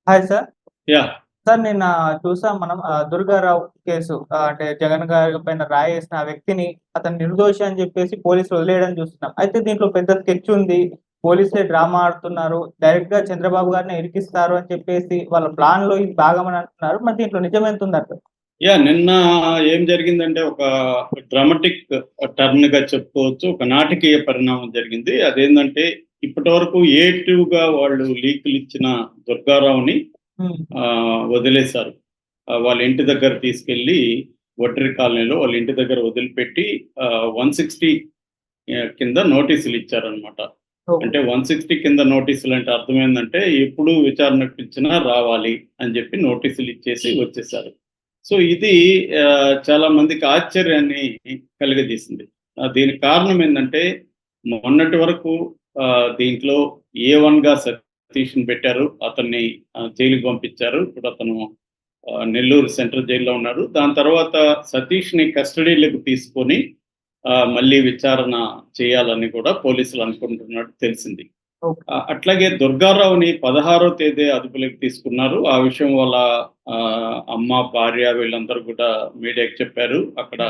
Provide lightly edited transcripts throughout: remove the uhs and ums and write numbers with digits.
Hi sir. Yeah sir నిన్న చూసాం మనం దుర్గారావు కేసు అంటే జగన్ గారి పైన రాయేసిన ఆ వ్యక్తిని అతను నిర్దోషి అని చెప్పేసి పోలీసులు వదిలేయడం చూస్తున్నాం. అయితే దీంట్లో పెద్ద స్కెచ్ ఉంది. పోలీసులే డ్రామా ఆడుతున్నారు. డైరెక్ట్‌గా చంద్రబాబు గారినే ఇరికిస్తారు అని చెప్పేసి వాళ్ళ ప్లాన్‌లో ఇది భాగమని అంటున్నారు. మరి దీంట్లో నిజమెంతుందంటారు? నిన్న ఏం జరిగిందంటే ఒక డ్రామాటిక్ టర్న్‌గా చెప్పుకోవచ్చు. ఒక నాటకీయ పరిణామం జరిగింది. అదేందంటే ఇప్పటివరకు ఏ2గా వాళ్ళు లీకులిచ్చిన దుర్గారావుని హ్మ్. వదిలేశారు. వాళ్ళ ఇంటి దగ్గర తీసుకెళ్ళి ఒడ్రి కాలనీలో వాళ్ళ ఇంటి దగ్గర వదిలిపెట్టి 160 కింద నోటీసులిచ్చారనమాట. ఓకే. అంటే 160 కింద నోటీసులంటే అర్థమేందంటే ఎప్పుడు విచారణకు పిలిచినా రావాలి అని చెప్పి నోటీసులిచ్చేసి వచ్చేశారు. సో ఇది చాలా మందికి ఆశ్చర్యాన్ని కలిగజేసింది. దీనికి కారణం ఏందంటే మొన్నటి వరకు దీంట్లో ఏ1గా సతీష్‌ని పెట్టారు. అతన్ని జైలుకి పంపించారు. ఇప్పుడు అతను నెల్లూరు సెంట్రల్ జైల్‌లో ఉన్నారు. దాని తర్వాత సతీష్‌ని కస్టడీలోకి తీసుకొని మళ్ళీ విచారణ చేయాలని కూడా పోలీసులు అనుకుంటున్నట్టు తెలిసింది. ఓకే. అట్లాగే దుర్గారావుని 16వ తేదీ అదుపులోకి తీసుకున్నారు. ఆ విషయం వాళ్ళ అమ్మ, భార్య వీళ్ళందరూ కూడా మీడియాకి చెప్పారు. అక్కడ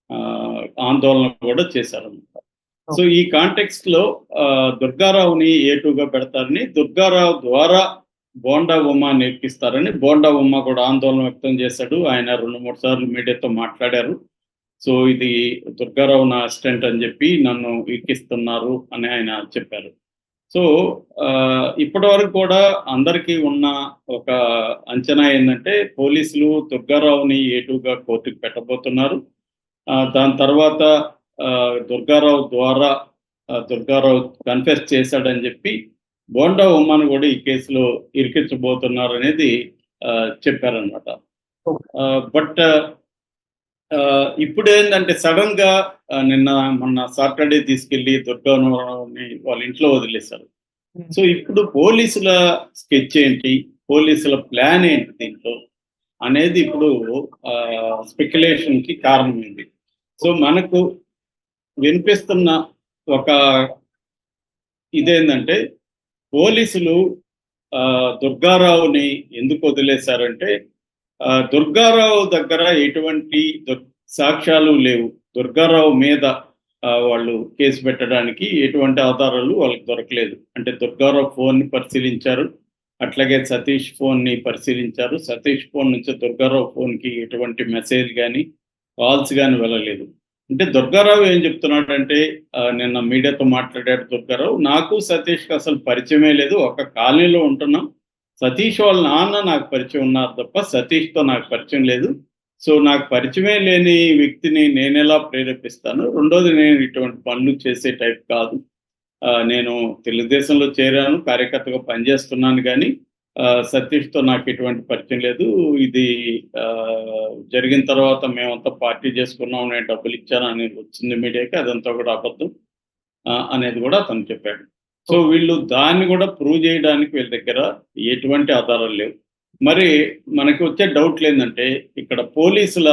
హ్మ్. ఆందోళన కూడా చేశారన్నమాట. So, okay. ఈ కాంటెక్స్ట్‌లో దుర్గారావుని ఏ2గా పెడతారని, దుర్గారావు ద్వారా బోండా ఉమ నేర్పిస్తారని, బోండా ఉమ కూడా ఆందోళన వ్యక్తం చేశాడు. ఆయన 2, 3 సార్లు మీడియాతో మాట్లాడారు. సో, ఇది దుర్గారావు నా అసిస్టెంట్ అని చెప్పి నన్ను ఇరికిస్తున్నారు అని ఆయన చెప్పారు. సో, ఇప్పటివరకు కూడా అందరికీ ఉన్న ఒక అంచనా ఏందంటే, పోలీసులు దుర్గారావుని ఏ2గా కోర్టుకి పెట్టబోతున్నారు. దాని తర్వాత దుర్గారావు ద్వారా దుర్గారావు కన్ఫెస్ చేశాడని చెప్పి, బోండా ఉమ్మను కూడా ఈ కేసులో ఇరికించబోతున్నారనేది చెప్పారనమాట. ఓకే. బట్ ఇప్పుడేందంటే సడెన్‌గా నిన్న మొన్న సాటర్‌డే తీసుకెళ్ళి దుర్గారావుని వాళ్ళ ఇంట్లో వదిలేశారు. హ్మ్. సో, ఇప్పుడు పోలీసుల స్కెచ్ ఏంటి? పోలీసుల ప్లాన్ ఏంటి దీంట్లో? అనేది ఇప్పుడు స్పెక్యులేషన్‌కి కారణమైంది. సో, మనకు వినిపిస్తున్న ఒక ఇదేందంటే, పోలీసులు దుర్గారావుని ఎందుకు వదిలేశారంటే, దుర్గారావు దగ్గర ఎటువంటి సాక్ష్యాలు లేవు. దుర్గారావు మీద వాళ్ళు కేసు పెట్టడానికి ఎటువంటి ఆధారాలు వాళ్ళకి దొరకలేదు. అంటే దుర్గారావు ఫోన్‌ని పరిశీలించారు. అట్లాగే సతీష్ ఫోన్‌ని పరిశీలించారు. సతీష్ ఫోన్ నుంచి దుర్గారావు ఫోన్‌కి ఎటువంటి మెసేజ్ గాని, కాల్స్ గాని వెళ్ళలేదు. అంటే దుర్గారావు ఏం చెప్తున్నాడంటే నిన్న మీడియాతో మాట్లాడాడు దుర్గారావు. నాకు సతీష్‌కి అసలు పరిచయమే లేదు. ఒక కాలనీలో ఉంటున్నాం. సతీష్ వాళ్ళ నాన్న నాకు పరిచయం ఉన్నారు తప్ప సతీష్‌తో నాకు పరిచయం లేదు. సో, నాకు పరిచయమే లేని వ్యక్తిని నేనెలా ప్రేరేపిస్తాను? రెండోది నేను ఇటువంటి పనులు చేసే టైప్ కాదు. నేను తెలుగుదేశంలో చేరాను. కార్యకర్తగా పనిచేస్తున్నాను గానీ, సతీష్‌తో నాకెటువంటి పరిచయం లేదు. ఇది జరిగిన తర్వాత మేమంతా పార్టీ చేసుకున్నాం. నేను డబ్బులిచ్చాను అనేది వచ్చింది మీడియాకి. అదంతా కూడా అబద్ధం. అనేది కూడా అతను చెప్పాడు. So, okay. వీళ్ళు దాన్ని కూడా ప్రూవ్ చేయడానికి వీళ్ళ దగ్గర ఎటువంటి ఆధారాలు లేవు. మరి మనకి వచ్చే డౌట్‌లేందంటే, ఇక్కడ పోలీసుల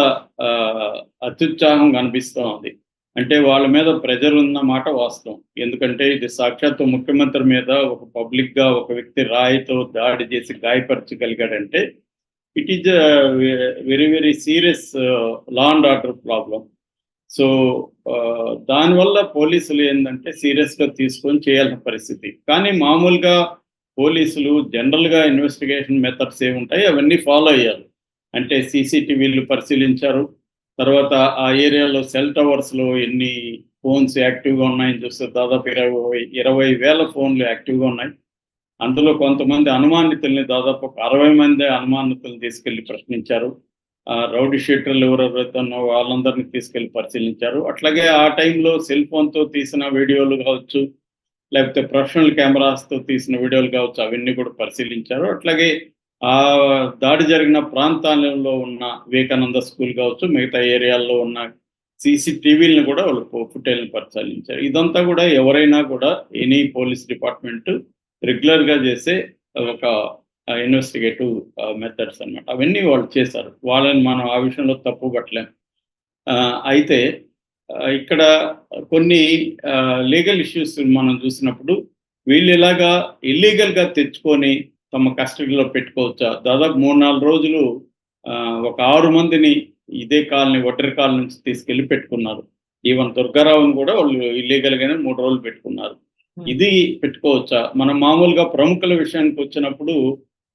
అత్యుత్సాహం కనిపిస్తా ఉంది. అంటే వాళ్ళ మీద ప్రెషర్ ఉన్న మాట వాస్తవం. ఎందుకంటే ఇది సాక్షాత్తు ముఖ్యమంత్రి మీద ఒక పబ్లిక్‌గా ఒక వ్యక్తి రాయితో దాడి చేసి గాయపరచగలిగాడంటే, it is very very serious law and order problem. So, దానివల్ల పోలీసులు ఏందంటే సీరియస్‌గా తీసుకొని చేయాల్సిన పరిస్థితి. కానీ మామూలుగా పోలీసులు జనరల్‌గా ఇన్వెస్టిగేషన్ మెథడ్స్ ఏముంటాయి అవన్నీ ఫాలో అయ్యారు. అంటే సీసీటీవీలు పరిశీలించారు. తర్వాత ఆ ఏరియాలో సెల్ టవర్స్‌లో ఎన్ని ఫోన్స్ యాక్టివ్‌గా ఉన్నాయని చూస్తే దాదాపు 20,000 ఫోన్‌లు యాక్టివ్‌గా ఉన్నాయి. అందులో కొంతమంది అనుమానితుల్ని దాదాపు ఒక 60 మంది అనుమానితుల్ని తీసుకెళ్ళి ప్రశ్నించారు. రౌడీ షీటర్లు ఎవరెవరైతే ఉన్నారో వాళ్ళందరిని తీసుకెళ్ళి పరిశీలించారు. అట్లాగే ఆ టైంలో సెల్ ఫోన్‌తో తీసిన వీడియోలు కావచ్చు, లేకపోతే ప్రొఫెషనల్ కెమెరాస్‌తో తీసిన వీడియోలు కావచ్చు, అవన్నీ కూడా పరిశీలించారు. అట్లాగే దాడి జరిగిన ప్రాంతాలలో ఉన్న వివేకానంద స్కూల్ కావచ్చు, మిగతా ఏరియాల్లో ఉన్న సీసీటీవీలను కూడా వాళ్ళు ఫుటేజ్‌ని పరిశీలించారు. ఇదంతా కూడా ఎవరైనా కూడా ఎనీ పోలీస్ డిపార్ట్‌మెంట్ రెగ్యులర్‌గా చేసే ఒక ఇన్వెస్టిగేటివ్ మెథడ్స్ అన్నమాట. అవన్నీ వాళ్ళు చేశారు. వాళ్ళని మనం ఆ విషయంలో తప్పు పట్టలేం. అయితే ఇక్కడ కొన్ని లీగల్ ఇష్యూస్ మనం చూసినప్పుడు వీళ్ళు ఇలాగా ఇల్లీగల్‌గా తెచ్చుకొని తమ కస్టడీలో పెట్టుకోవచ్చా? దాదాపు 3-4 రోజులు ఒక 6 మందిని ఇదే కాలనీ ఒంటరి కాలనీ నుంచి తీసుకెళ్ళి పెట్టుకున్నారు. ఈవెన్ దుర్గారావుని కూడా వాళ్ళు ఇల్లీగల్‌గానే 3 రోజులు పెట్టుకున్నారు. ఇది పెట్టుకోవచ్చా? మనం మామూలుగా ప్రముఖుల విషయానికి వచ్చినప్పుడు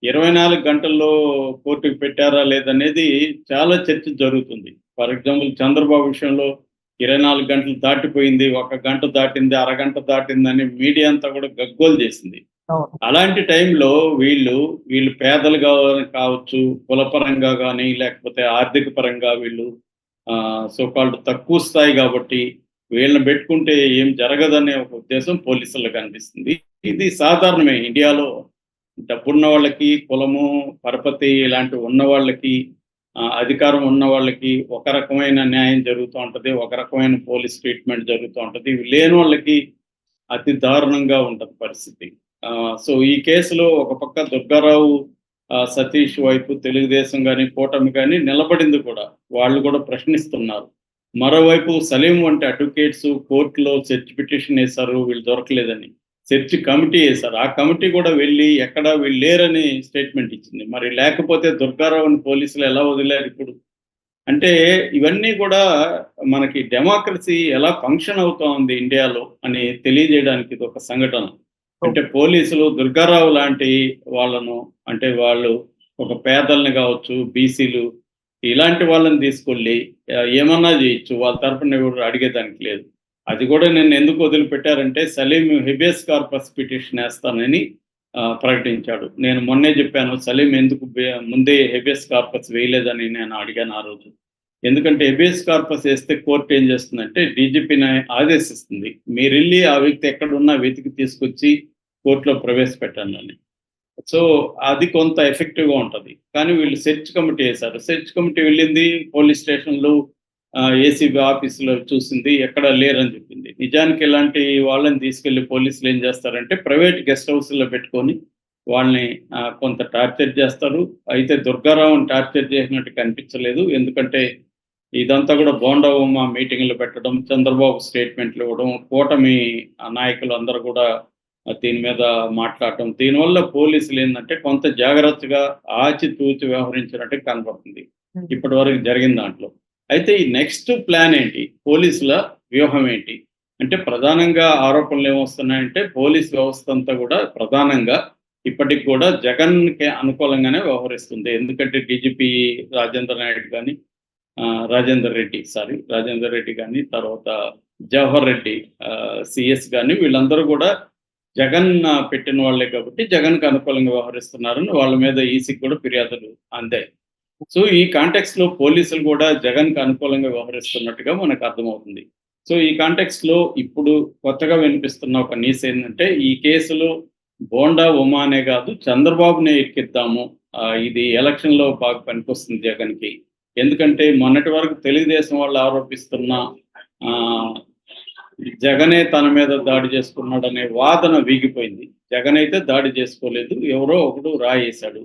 24 గంటల్లో కోర్టుకి పెట్టారా లేదనేది చాలా చర్చ జరుగుతుంది. ఫర్ ఎగ్జాంపుల్ చంద్రబాబు విషయంలో 24 గంటలు దాటిపోయింది, 1 గంట దాటింది, అరగంట దాటిందని మీడియా అంతా కూడా గగ్గోలు చేసింది. అవును. అలాంటి టైంలో వీళ్ళు పేదలుగా కావచ్చు, కులపరంగా గానీ, లేకపోతే ఆర్థిక పరంగా వీళ్ళు సో కాల్డ్ తక్కువ స్థాయి కాబట్టి వీళ్ళని పెట్టుకుంటే ఏం జరగదనే ఒక ఉద్దేశం పోలీసులకు అనిపిస్తుంది. ఇది సాధారణమే ఇండియాలో. డబ్బున్న వాళ్ళకి, కులము, పరపతి ఇలాంటివి ఉన్న వాళ్ళకి, అధికారం ఉన్న వాళ్ళకి ఒక రకమైన న్యాయం జరుగుతూ ఉంటది. ఒక రకమైన పోలీస్ ట్రీట్మెంట్ జరుగుతూ ఉంటది. ఇవి లేని వాళ్ళకి అతి దారుణంగా ఉంటది పరిస్థితి. సో ఈ కేసులో ఒక పక్క దుర్గారావు, సతీష్ వైపు తెలుగుదేశం గాని, కూటమి గాని నిలబడింది కూడా. వాళ్ళు కూడా ప్రశ్నిస్తున్నారు. మరోవైపు సలీం వంటి అడ్వకేట్స్ కోర్టులో సెర్చ్ పిటిషన్ ఏశారు వీళ్ళు దొరకలేదని. Search committee ఏశారు. ఆ కమిటీ కూడా వెళ్లి ఎక్కడ వీళ్ళు లేరని స్టేట్మెంట్ ఇచ్చింది. మరి లేకపోతే దుర్గారావుని పోలీసులు ఎలా వదిలారు ఇప్పుడు? అంటే ఇవన్నీ కూడా మనకి డెమోక్రసీ ఎలా ఫంక్షన్ అవుతా ఉంది ఇండియాలో అని తెలియజేయడానికి ఇది ఒక సంఘటన. అంటే పోలీసులు దుర్గారావు లాంటి వాళ్ళను, అంటే వాళ్ళు ఒక పేదల్ని కావచ్చు, బీసీలు ఇలాంటి వాళ్ళని తీసుకెళ్ళి ఏమన్నా చేయొచ్చు. వాళ్ళ తరపున ఎవరు అడిగేదానికి లేదు. అది కూడా నిన్న ఎందుకు వదిలిపెట్టారంటే సలీం హెబియస్ కార్పస్ పిటిషన్ వేస్తానని ప్రకటించాడు. నేను మొన్నే చెప్పాను సలీం ఎందుకు ముందే హెబియస్ కార్పస్ వేయలేదని నేను అడిగాను ఆ రోజు. ఎందుకంటే హెబియస్ కార్పస్ వేస్తే కోర్టు ఏం చేస్తుందంటే డీజీపీని ఆదేశిస్తుంది. మీరెళ్ళి ఆ వ్యక్తి ఎక్కడున్నా వెతికి తీసుకొచ్చి కోర్టులో ప్రవేశపెట్టండి. సో అది కొంత ఎఫెక్టివ్‌గా ఉంటది. కానీ వీళ్ళు సెర్చ్ కమిటీ ఏశారు. సెర్చ్ కమిటీ వెళ్ళింది పోలీస్ స్టేషన్‌లో, ఏసీబీ ఆఫీస్‌లో చూసింది. ఎక్కడా లేరని చెప్పింది. నిజానికి ఇలాంటి వాళ్ళని తీసుకెళ్ళి పోలీసులు ఏం చేస్తారంటే ప్రైవేట్ గెస్ట్ హౌస్‌లో పెట్టుకొని వాళ్ళని కొంత టార్చర్ చేస్తారు. అయితే దుర్గారావుని టార్చర్ చేసినట్టు కనిపించలేదు. ఎందుకంటే ఇదంతా కూడా బోండా ఉమ మీటింగ్‌లు పెట్టడం, చంద్రబాబు స్టేట్మెంట్లు ఇవ్వడం, కూటమి నాయకులు అందరూ కూడా దీని మీద మాట్లాడటం. దీనివల్ల పోలీసులు ఏందంటే కొంత జాగ్రత్తగా ఆచితూచి వ్యవహరించినట్టు కనపడుతుంది. ఇప్పటివరకు జరిగిన దాంట్లో. అయితే ఈ నెక్స్ట్ ప్లాన్ ఏంటి? పోలీసుల వ్యూహం ఏంటి? అంటే ప్రధానంగా ఆరోపణలు ఏమొస్తున్నాయంటే పోలీస్ వ్యవస్థ అంతా కూడా ప్రధానంగా ఇప్పటికి కూడా జగన్‌కి అనుకూలంగానే వ్యవహరిస్తుంది. ఎందుకంటే డీజీపీ రాజేందర్ నాయుడు గాని, రాజేందర్ రెడ్డి గాని, తర్వాత జవహర్ రెడ్డి సీఎస్ గాని వీళ్ళందరూ కూడా జగన్ పెట్టిన వాళ్ళే కాబట్టి జగన్‌కి అనుకూలంగా వ్యవహరిస్తున్నారని వాళ్ళ మీద ఈసీకి కూడా ఫిర్యాదులు అందాయి. సో ఈ కాంటెక్స్‌లో పోలీసులు కూడా జగన్‌కి అనుకూలంగా వ్యవహరిస్తున్నట్టుగా మనకు అర్థమవుతుంది. సో ఈ కాంటెక్స్‌లో ఇప్పుడు కొత్తగా వినిపిస్తున్న ఒక న్యూస్ ఏంటంటే ఈ కేసులో బోండా ఉమా అనే కాదు చంద్రబాబునే ఎక్కిద్దాము. ఇది ఎలక్షన్‌లో బాగా పనికొస్తుంది జగన్‌కి. ఎందుకంటే మొన్నటి వరకు తెలుగుదేశం వాళ్ళు ఆరోపిస్తున్న ఆహ్, జగనే తన మీద దాడి చేసుకున్నాడనే వాదన వీగిపోయింది. జగన్ అయితే దాడి చేసుకోలేదు. ఎవరో ఒకడు రాయేశాడు.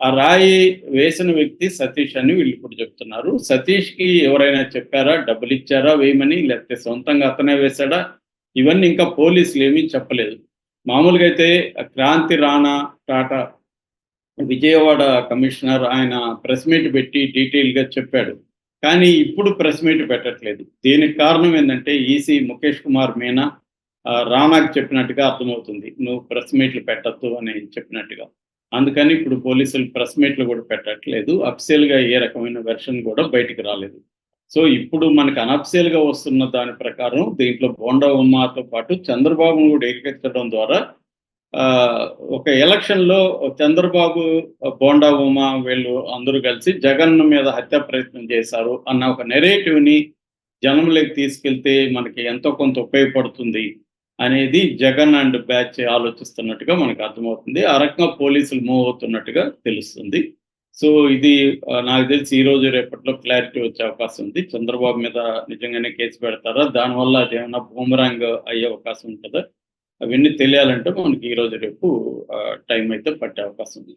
ఆ రాయి వేసిన వ్యక్తి సతీష్ అని వీళ్ళు ఇప్పుడు చెప్తున్నారు. సతీష్‌కి ఎవరైనా చెప్పారా? డబ్బులిచ్చారా వేయమని? లేకపోతే సొంతంగా అతనే వేశాడా? ఇవన్నీ ఇంకా పోలీసులు ఏమీ చెప్పలేదు. మామూలుగా అయితే క్రాంతి రాణా టాటా విజయవాడ కమిషనర్ ఆయన ప్రెస్ మీట్ పెట్టి డీటెయిల్‌గా చెప్పాడు. కానీ ఇప్పుడు ప్రెస్ మీట్ పెట్టట్లేదు. దీనికి కారణం ఏందంటే ఈసీ ముఖేష్ కుమార్ మీనా రానాకి చెప్పినట్టుగా అర్థమవుతుంది. నువ్వు ప్రెస్ మీట్లు పెట్టొద్దు అని చెప్పినట్టుగా. అందుకని ఇప్పుడు పోలీసులు ప్రెస్ మీట్లు కూడా పెట్టట్లేదు. అఫీషియల్‌గా ఏ రకమైన వెర్షన్ కూడా బయటికి రాలేదు. సో ఇప్పుడు మనకు అనఫీషియల్‌గా వస్తున్న దాని ప్రకారం దీంట్లో బోండా ఉమాతో పాటు చంద్రబాబును కూడా ఎక్కించడం ద్వారా ఆహ్, ఒక ఎలక్షన్‌లో చంద్రబాబు, బోండా ఉమ వీళ్ళు అందరూ కలిసి జగన్ మీద హత్యా ప్రయత్నం చేశారు అన్న ఒక నెరేటివ్‌ని జనంలోకి తీసుకెళ్తే మనకి ఎంతో కొంత ఉపయోగపడుతుంది అనేది జగన్ అండ్ బ్యాచ్ ఆలోచిస్తున్నట్టుగా మనకు అర్థమవుతుంది. ఆ రకంగా పోలీసులు మూవ్ అవుతున్నట్టుగా తెలుస్తుంది. సో ఇది నాకు తెలిసి ఈరోజు రేపట్లో క్లారిటీ వచ్చే అవకాశం ఉంది. చంద్రబాబు మీద నిజంగానే కేసు పెడతారా? దానివల్ల అదేమన్నా బూమరాంగ్ అయ్యే అవకాశం ఉంటదా? అవన్నీ తెలియాలంటే మనకి ఈరోజు రేపు టైం అయితే పట్టే అవకాశం ఉంది.